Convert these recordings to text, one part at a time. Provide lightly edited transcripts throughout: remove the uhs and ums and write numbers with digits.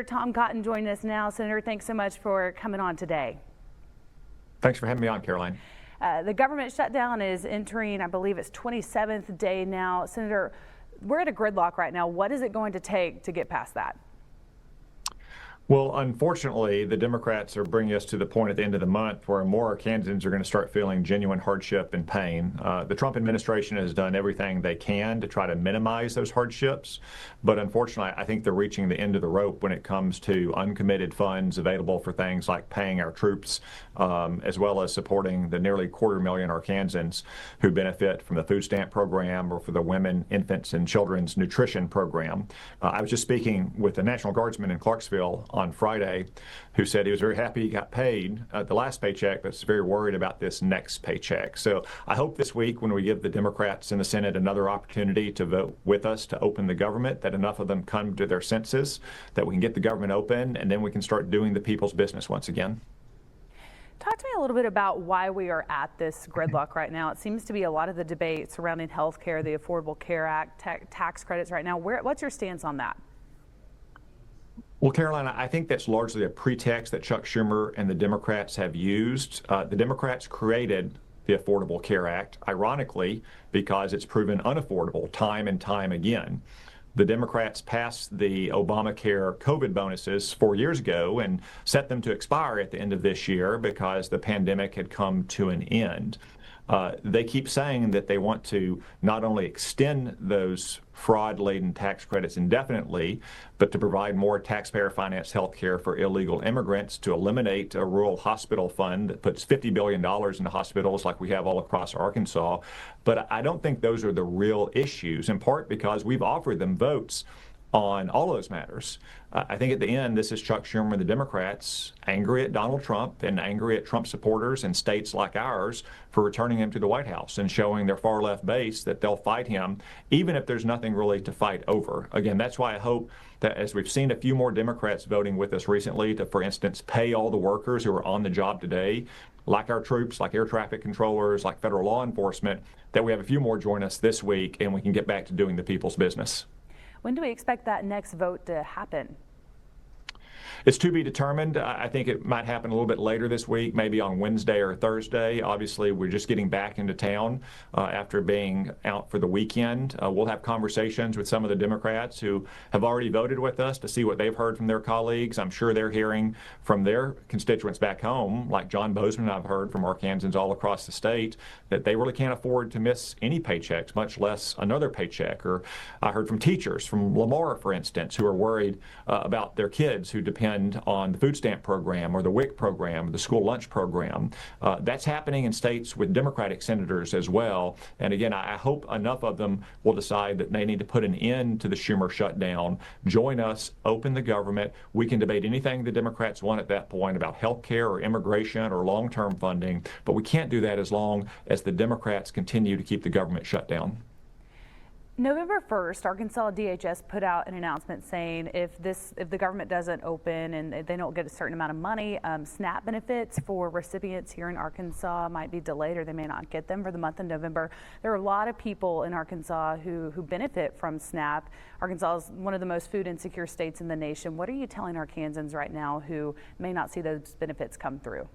Senator Tom Cotton joining us now. Senator, thanks so much for coming on today. Thanks for having me on, Caroline. The government shutdown is entering, I believe it's 27th day now. Senator, we're at a gridlock right now. What is it going to take to get past that? Well, unfortunately, the Democrats are bringing us to the point at the end of the month where more Arkansans are going to start feeling genuine hardship and pain. The Trump administration has done everything they can to try to minimize those hardships, but unfortunately, I think they're reaching the end of the rope when it comes to uncommitted funds available for things like paying our troops, as well as supporting the nearly 250,000 Arkansans who benefit from the food stamp program or for the Women, Infants, and Children's Nutrition Program. I was just speaking with a National Guardsman in Clarksville on Friday who said he was very happy he got paid the last paycheck, but is very worried about this next paycheck. So I hope this week when we give the Democrats in the Senate another opportunity to vote with us to open the government, that enough of them come to their senses, that we can get the government open, and then we can start doing the people's business once again. Talk to me a little bit about why we are at this gridlock right now. It seems to be a lot of the debate surrounding health care, the Affordable Care Act, tax credits right now. What's your stance on that? Well, Caroline, I think that's largely a pretext that Chuck Schumer and the Democrats have used. The Democrats created the Affordable Care Act, ironically, because it's proven unaffordable time and time again. The Democrats passed the Obamacare COVID bonuses 4 years ago and set them to expire at the end of this year because the pandemic had come to an end. They keep saying that they want to not only extend those fraud-laden tax credits indefinitely, but to provide more taxpayer-financed health care for illegal immigrants, to eliminate a rural hospital fund that puts $50 billion into hospitals like we have all across Arkansas. But I don't think those are the real issues, in part because we've offered them votes on all of those matters. I think at the end, this is Chuck Schumer and the Democrats angry at Donald Trump and angry at Trump supporters in states like ours for returning him to the White House and showing their far left base that they'll fight him, even if there's nothing really to fight over. Again, that's why I hope that as we've seen a few more Democrats voting with us recently to, for instance, pay all the workers who are on the job today, like our troops, like air traffic controllers, like federal law enforcement, that we have a few more join us this week and we can get back to doing the people's business. When do we expect that next vote to happen? It's to be determined. I think it might happen a little bit later this week, maybe on Wednesday or Thursday. Obviously, we're just getting back into town after being out for the weekend. We'll have conversations with some of the Democrats who have already voted with us to see what they've heard from their colleagues. I'm sure they're hearing from their constituents back home, like John Bozeman, I've heard from Arkansans all across the state, that they really can't afford to miss any paychecks, much less another paycheck. Or I heard from teachers from Lamar, for instance, who are worried about their kids who depend on the food stamp program or the WIC program or the school lunch program. That's happening in states with Democratic senators as well. And again, I hope enough of them will decide that they need to put an end to the Schumer shutdown, join us, open the government. We can debate anything the Democrats want at that point about health care or immigration or long-term funding, but we can't do that as long as the Democrats continue to keep the government shut down. November 1st, Arkansas DHS put out an announcement saying if the government doesn't open and they don't get a certain amount of money, SNAP benefits for recipients here in Arkansas might be delayed or they may not get them for the month of November. There are a lot of people in Arkansas who benefit from SNAP. Arkansas is one of the most food insecure states in the nation. What are you telling Arkansans right now who may not see those benefits come through?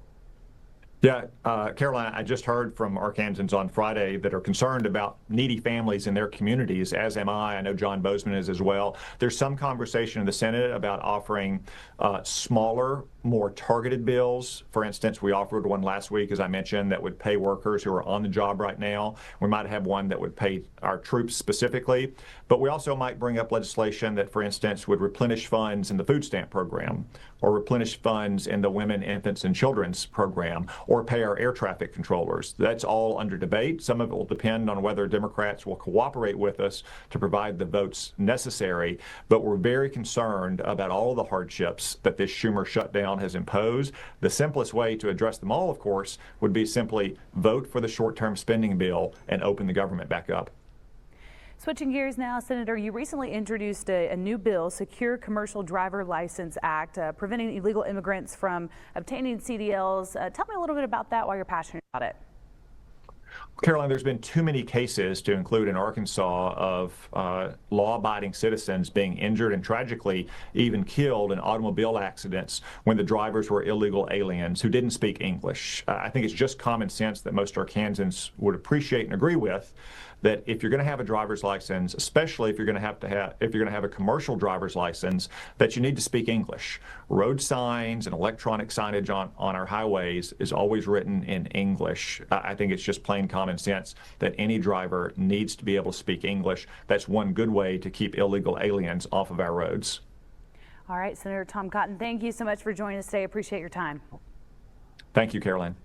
Yeah, Caroline, I just heard from Arkansans on Friday that are concerned about needy families in their communities, as am I. I know John Bozeman is as well. There's some conversation in the Senate about offering smaller, more targeted bills. For instance, we offered one last week, as I mentioned, that would pay workers who are on the job right now. We might have one that would pay our troops specifically. But we also might bring up legislation that, for instance, would replenish funds in the food stamp program or replenish funds in the Women, Infants, and Children's program, or pay our air traffic controllers. That's all under debate. Some of it will depend on whether Democrats will cooperate with us to provide the votes necessary. But we're very concerned about all of the hardships that this Schumer shutdown has imposed. The simplest way to address them all, of course, would be simply vote for the short-term spending bill and open the government back up. Switching gears now, Senator, you recently introduced a new bill, Secure Commercial Driver License Act, preventing illegal immigrants from obtaining CDLs. Tell me a little bit about that, why you're passionate about it. Caroline, there's been too many cases to include in Arkansas of law-abiding citizens being injured and tragically even killed in automobile accidents when the drivers were illegal aliens who didn't speak English. I think it's just common sense that most Arkansans would appreciate and agree with that if you're going to have a driver's license, especially if you're going to have a commercial driver's license, that you need to speak English. Road signs and electronic signage on our highways is always written in English. I think it's just plain common sense that any driver needs to be able to speak English. That's one good way to keep illegal aliens off of our roads. All right, Senator Tom Cotton, thank you so much for joining us today. Appreciate your time. Thank you, Caroline.